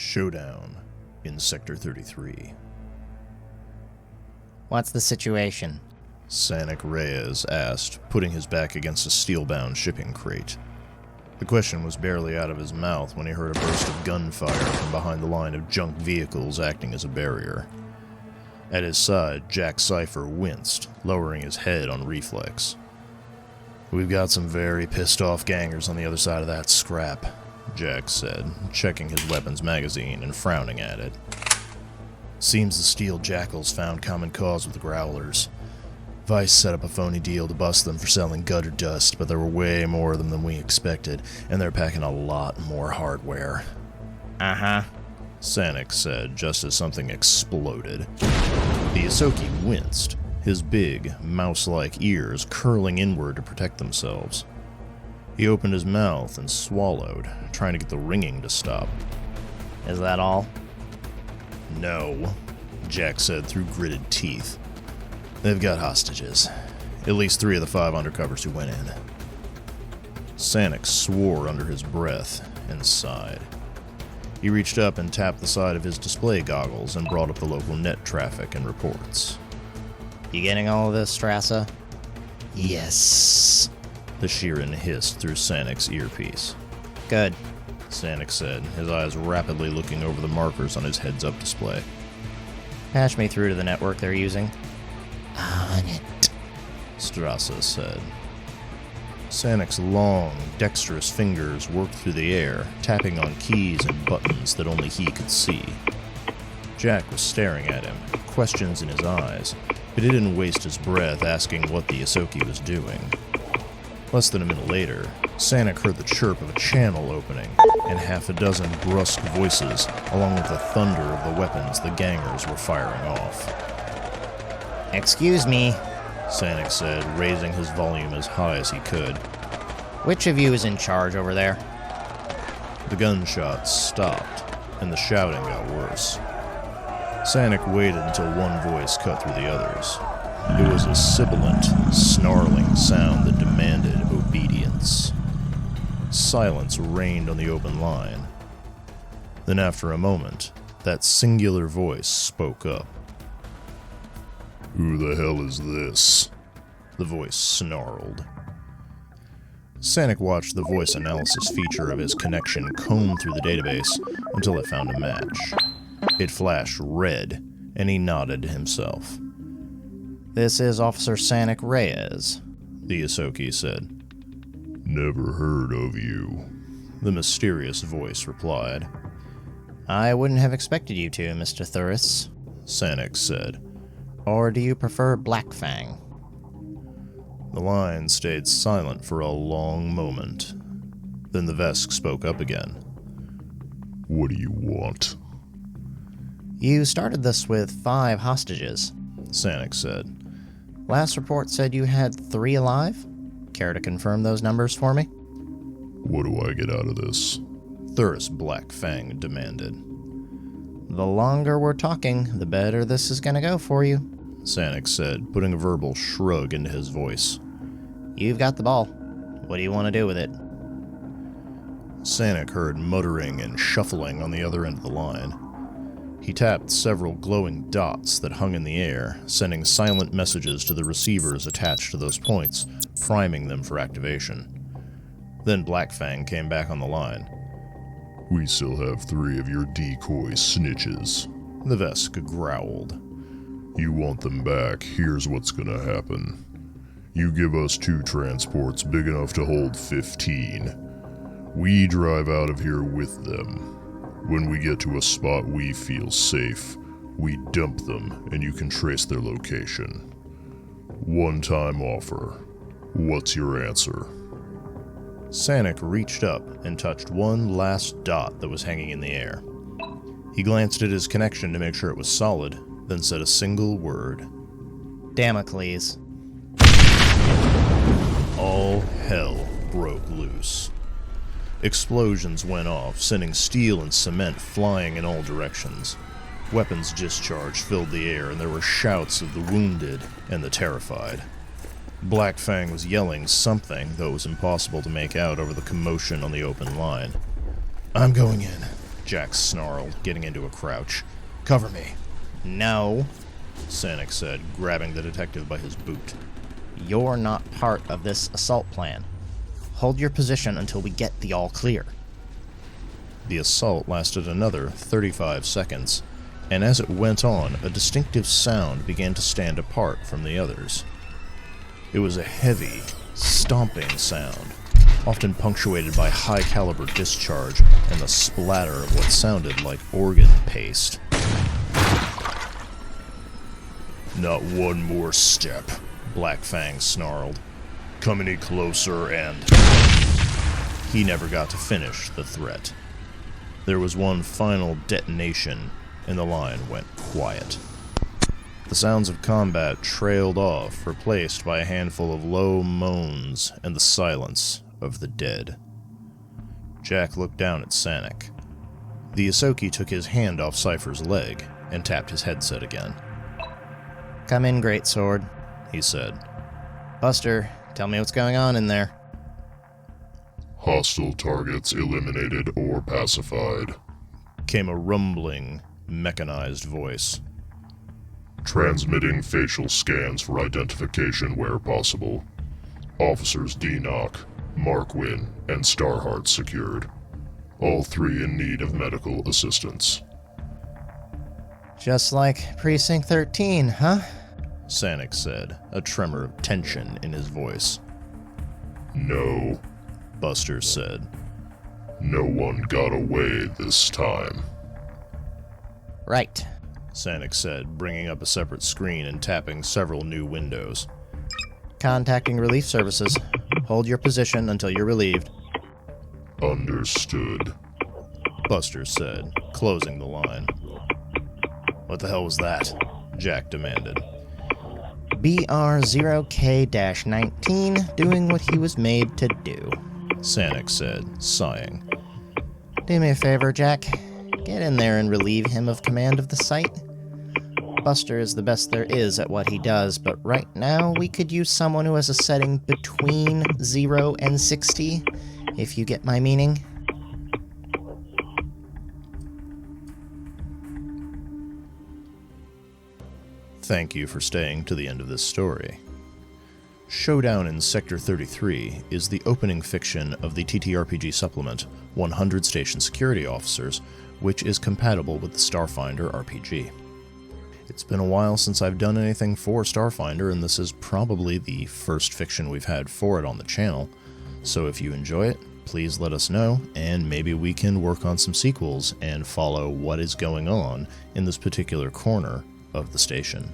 Showdown in Sector 33. What's the situation? Sanic Reyes asked, putting his back against a steel-bound shipping crate. The question was barely out of his mouth when he heard a burst of gunfire from behind the line of junk vehicles acting as a barrier. At his side, Jack Cypher winced, lowering his head on reflex. "We've got some very pissed-off gangers on the other side of that scrap," Jack said, checking his weapons magazine and frowning at it. "Seems the Steel Jackals found common cause with the Growlers. Vice set up a phony deal to bust them for selling gutter dust, but there were way more of them than we expected, and they're packing a lot more hardware." Uh-huh, Sanic said, just as something exploded. The Asoki winced, his big, mouse-like ears curling inward to protect themselves. He opened his mouth and swallowed, trying to get the ringing to stop. is that all? "No," Jack said through gritted teeth. "They've got hostages. At least 3 of the 5 undercovers who went in." Sanic swore under his breath and sighed. He reached up and tapped the side of his display goggles and brought up the local net traffic and reports. You getting all of this, Strassa? "Yes," the Sheeran hissed through Sanic's earpiece. Good. Sanic said, his eyes rapidly looking over the markers on his heads-up display. Patch me through to the network they're using. "On it," Strassa said. Sanic's long, dexterous fingers worked through the air, tapping on keys and buttons that only he could see. Jack was staring at him, questions in his eyes, but he didn't waste his breath asking what the Asoki was doing. Less than a minute later, Sanic heard the chirp of a channel opening, and half a dozen brusque voices, along with the thunder of the weapons the gangers were firing off. Excuse me, Sanic said, raising his volume as high as he could. which of you is in charge over there? The gunshots stopped, and the shouting got worse. Sanic waited until one voice cut through the others. It was a sibilant, snarling sound that demanded obedience. Silence reigned on the open line. Then after a moment, that singular voice spoke up. "Who the hell is this?" the voice snarled. Sanic watched the voice analysis feature of his connection comb through the database until it found a match. It flashed red, and he nodded to himself. This is Officer Sanic Reyes, the Asoki said. "Never heard of you," the mysterious voice replied. I wouldn't have expected you to, Mr. Thuris, Sanic said. Or do you prefer Black Fang? The line stayed silent for a long moment. Then the Vesk spoke up again. "What do you want?" You started this with 5 hostages, Sanic said. Last report said you had 3 alive? Care to confirm those numbers for me? "What do I get out of this?" Thuris Black Fang demanded. The longer we're talking, the better this is gonna go for you, Sanic said, putting a verbal shrug into his voice. You've got the ball. What do you want to do with it? Sanic heard muttering and shuffling on the other end of the line. He tapped several glowing dots that hung in the air, sending silent messages to the receivers attached to those points, priming them for activation. Then Black Fang came back on the line. "We still have 3 of your decoy snitches," the Vesk growled. "You want them back, here's what's gonna happen. You give us 2 transports big enough to hold 15. We drive out of here with them. When we get to a spot we feel safe, we dump them and you can trace their location. One-time offer. What's your answer?" Sanic reached up and touched one last dot that was hanging in the air. He glanced at his connection to make sure it was solid, then said a single word. Damocles. All hell broke loose. Explosions went off, sending steel and cement flying in all directions. Weapons discharge filled the air, and there were shouts of the wounded and the terrified. Black Fang was yelling something, though it was impossible to make out over the commotion on the open line. "I'm going in," Jack snarled, getting into a crouch. "Cover me." No, Sanic said, grabbing the detective by his boot. you're not part of this assault plan. Hold your position until we get the all clear. The assault lasted another 35 seconds, and as it went on, a distinctive sound began to stand apart from the others. It was a heavy, stomping sound, often punctuated by high-caliber discharge and the splatter of what sounded like organ paste. "Not one more step," Black Fang snarled. "Come any closer and..." He never got to finish the threat. There was one final detonation, and the line went quiet. The sounds of combat trailed off, replaced by a handful of low moans and the silence of the dead. Jack looked down at Sanic. The Asoki took his hand off Cypher's leg and tapped his headset again. Come in, Greatsword, He said, Buster, tell me what's going on in there. Hostile targets eliminated or pacified. Came a rumbling, mechanized voice. Transmitting facial scans for identification where possible. Officers D-Knock, Markwin, and Starheart secured. All three in need of medical assistance. Just like Precinct 13, huh? Sanic said, a tremor of tension in his voice. No. Buster said. No one got away this time. Right. Sanic said, bringing up a separate screen and tapping several new windows. Contacting relief services. Hold your position until you're relieved. Understood. Buster said, closing the line. What the hell was that? Jack demanded. BR0K-19 doing what he was made to do. Sanic said, sighing. Do me a favor, Jack. Get in there and relieve him of command of the site. Buster is the best there is at what he does, but right now we could use someone who has a setting between 0 and 60, if you get my meaning. Thank you for staying to the end of this story. Showdown in Sector 33 is the opening fiction of the TTRPG supplement 100 Station Security Officers, which is compatible with the Starfinder RPG. It's been a while since I've done anything for Starfinder, and this is probably the first fiction we've had for it on the channel, so if you enjoy it, please let us know, and maybe we can work on some sequels and follow what is going on in this particular corner of the station.